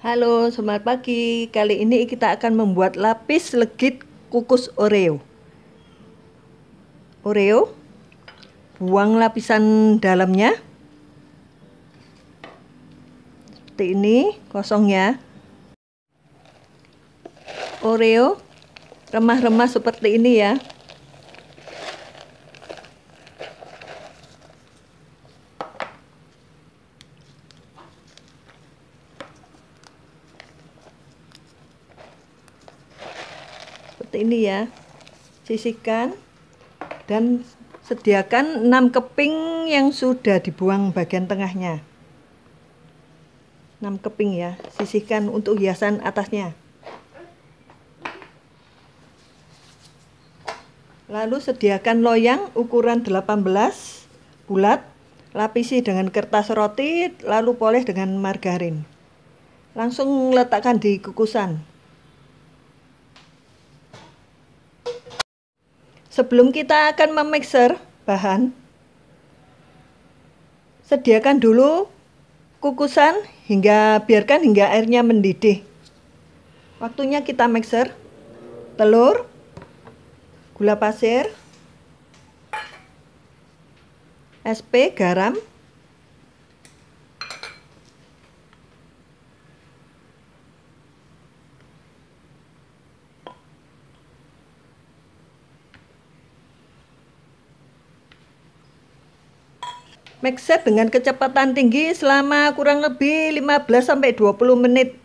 Halo, selamat pagi. Kali ini kita akan membuat lapis legit kukus Oreo. Oreo, buang lapisan dalamnya. Seperti ini, kosong ya. Oreo, remah-remah seperti ini ya. Seperti ini ya. Sisihkan dan sediakan 6 keping yang sudah dibuang bagian tengahnya. 6 keping ya. Sisihkan untuk hiasan atasnya. Lalu sediakan loyang ukuran 18 bulat, lapisi dengan kertas roti, lalu poles dengan margarin. Langsung letakkan di kukusan. Sebelum kita akan memixer bahan, sediakan dulu kukusan biarkan hingga airnya mendidih. Waktunya kita mixer telur, gula pasir, SP, garam, mixer dengan kecepatan tinggi selama kurang lebih 15-20 menit.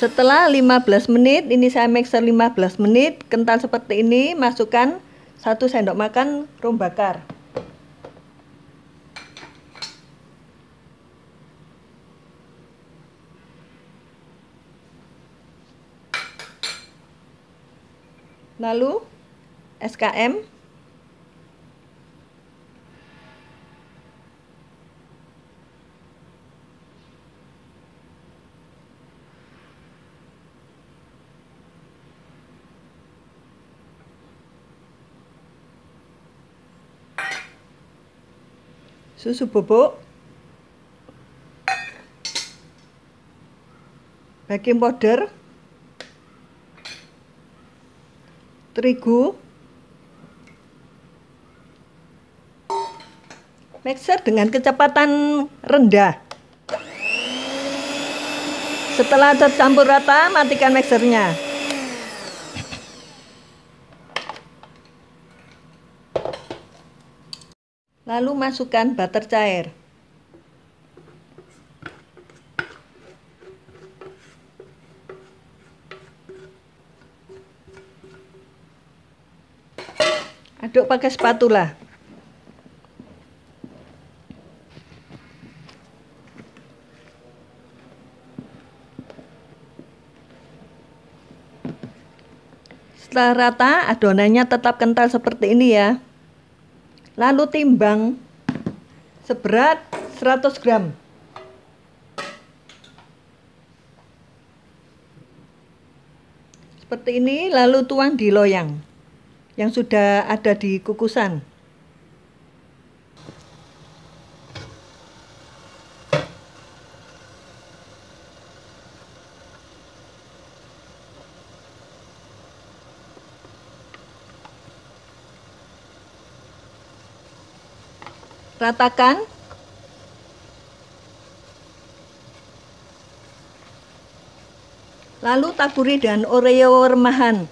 Setelah 15 menit, ini saya mixer 15 menit, kental seperti ini, masukkan 1 sendok makan rum bakar. Lalu SKM, susu bubuk, baking powder, terigu, mixer dengan kecepatan rendah. Setelah tercampur rata, matikan mixernya. Lalu masukkan butter cair. Aduk pakai spatula. Setelah rata, adonannya tetap kental seperti ini ya. Lalu timbang seberat 100 gram. Seperti ini, lalu tuang di loyang yang sudah ada di kukusan. Ratakan. Lalu taburi dengan Oreo remahan.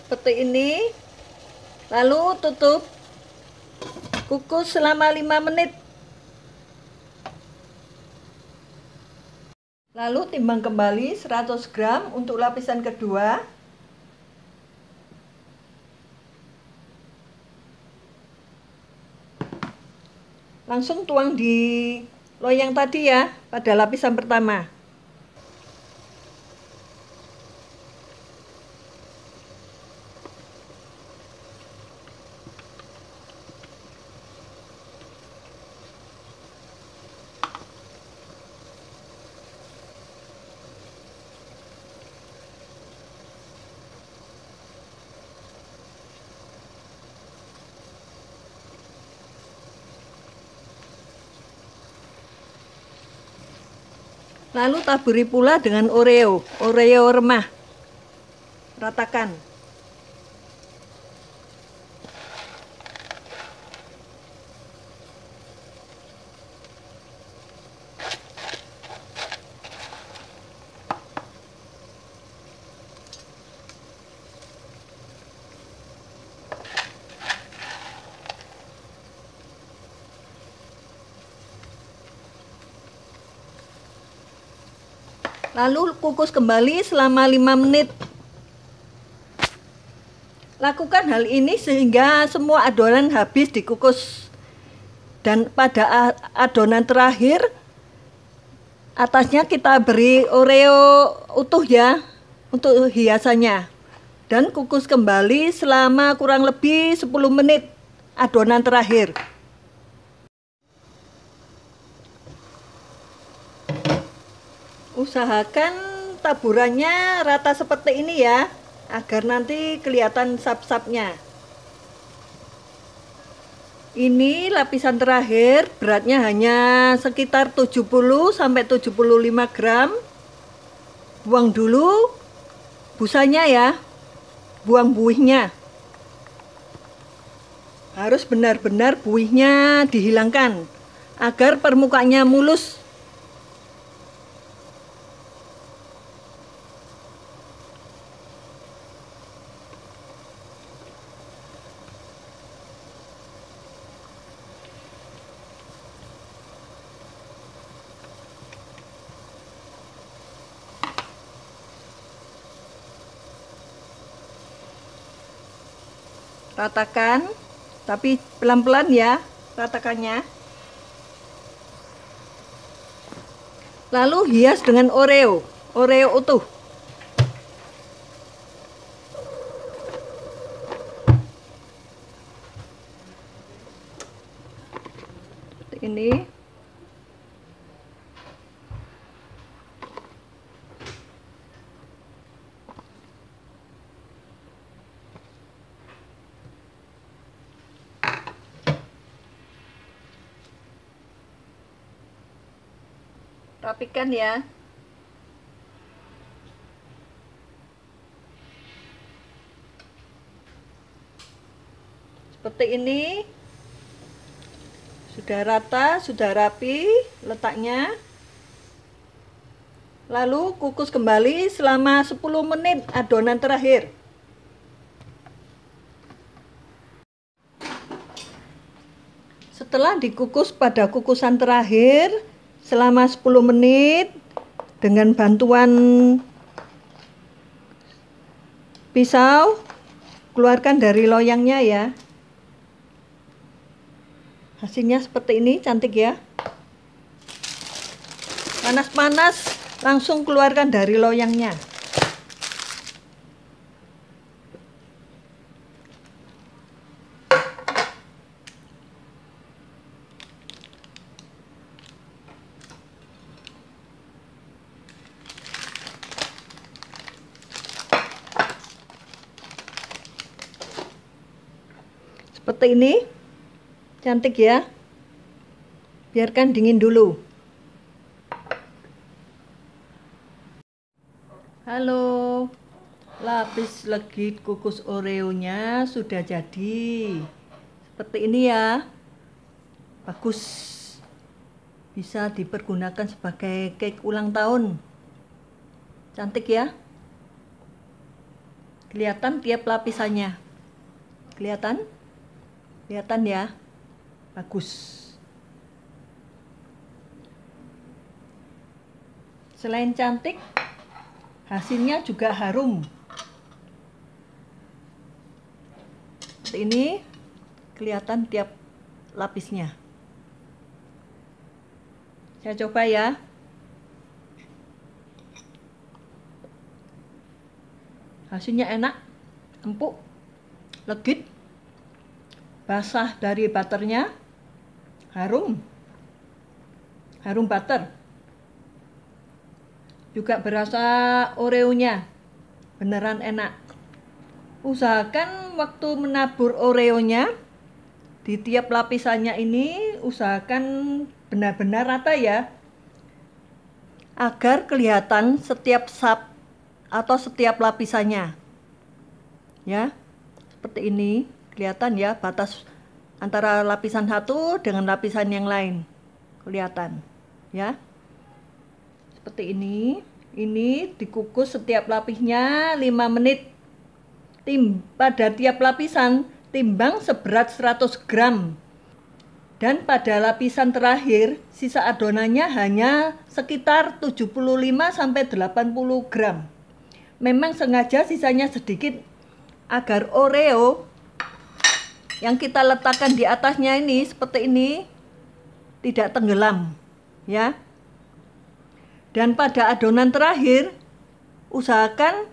Seperti ini. Lalu tutup, kukus selama 5 menit. Lalu timbang kembali 100 gram untuk lapisan kedua. Langsung tuang di loyang tadi ya, pada lapisan pertama. Lalu taburi pula dengan Oreo remah. Ratakan. Lalu kukus kembali selama 5 menit. Lakukan hal ini sehingga semua adonan habis dikukus. Dan pada adonan terakhir, atasnya kita beri Oreo utuh ya, untuk hiasannya. Dan kukus kembali selama kurang lebih 10 menit adonan terakhir. Usahakan taburannya rata seperti ini ya, agar nanti kelihatan sap-sapnya. Ini lapisan terakhir, beratnya hanya sekitar 70-75 gram. Buang dulu busanya ya, buang buihnya. Harus benar-benar buihnya dihilangkan, agar permukaannya mulus. Ratakan, tapi pelan-pelan ya ratakannya. Lalu hias dengan Oreo utuh. Seperti ini. Rapikan ya. Seperti ini. Sudah rata, sudah rapi letaknya. Lalu kukus kembali selama 10 menit adonan terakhir. Setelah dikukus pada kukusan terakhir selama 10 menit, dengan bantuan pisau keluarkan dari loyangnya ya. Hasilnya seperti ini, cantik ya. Panas-panas langsung keluarkan dari loyangnya. Seperti ini, cantik ya. Biarkan dingin dulu. Halo, lapis legit kukus Oreonya sudah jadi. Seperti ini ya. Bagus. Bisa dipergunakan sebagai cake ulang tahun. Cantik ya. Kelihatan tiap lapisannya. Kelihatan? Kelihatan ya, bagus. Selain cantik, hasilnya juga harum. Seperti ini, kelihatan tiap lapisnya. Saya coba ya. Hasilnya enak, empuk, legit, basah dari butternya, harum butter. Juga berasa Oreonya, beneran enak. Usahakan waktu menabur Oreonya di tiap lapisannya ini, usahakan benar-benar rata ya, agar kelihatan setiap sap atau setiap lapisannya ya. Seperti ini kelihatan ya, batas antara lapisan satu dengan lapisan yang lain kelihatan ya. Seperti ini dikukus setiap lapisnya 5 menit. Pada tiap lapisan timbang seberat 100 gram. Dan pada lapisan terakhir sisa adonannya hanya sekitar 75-80 gram. Memang sengaja sisanya sedikit agar Oreo yang kita letakkan di atasnya ini seperti ini tidak tenggelam ya. Dan pada adonan terakhir usahakan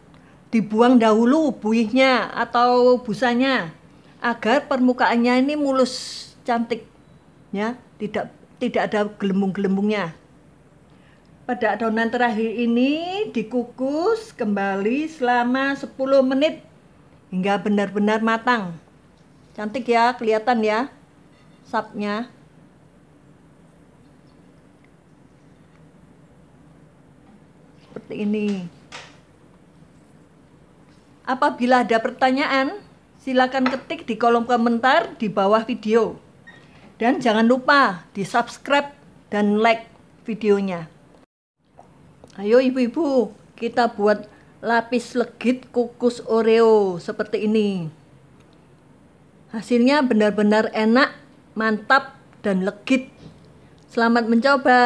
dibuang dahulu buihnya atau busanya agar permukaannya ini mulus, cantik ya, tidak ada gelembung-gelembungnya. Pada adonan terakhir ini dikukus kembali selama 10 menit hingga benar-benar matang. Cantik ya, kelihatan ya sapnya. Seperti ini. Apabila ada pertanyaan, silakan ketik di kolom komentar di bawah video. Dan jangan lupa di subscribe dan like videonya. Ayo ibu-ibu, kita buat lapis legit kukus Oreo seperti ini. Hasilnya benar-benar enak, mantap, dan legit. Selamat mencoba.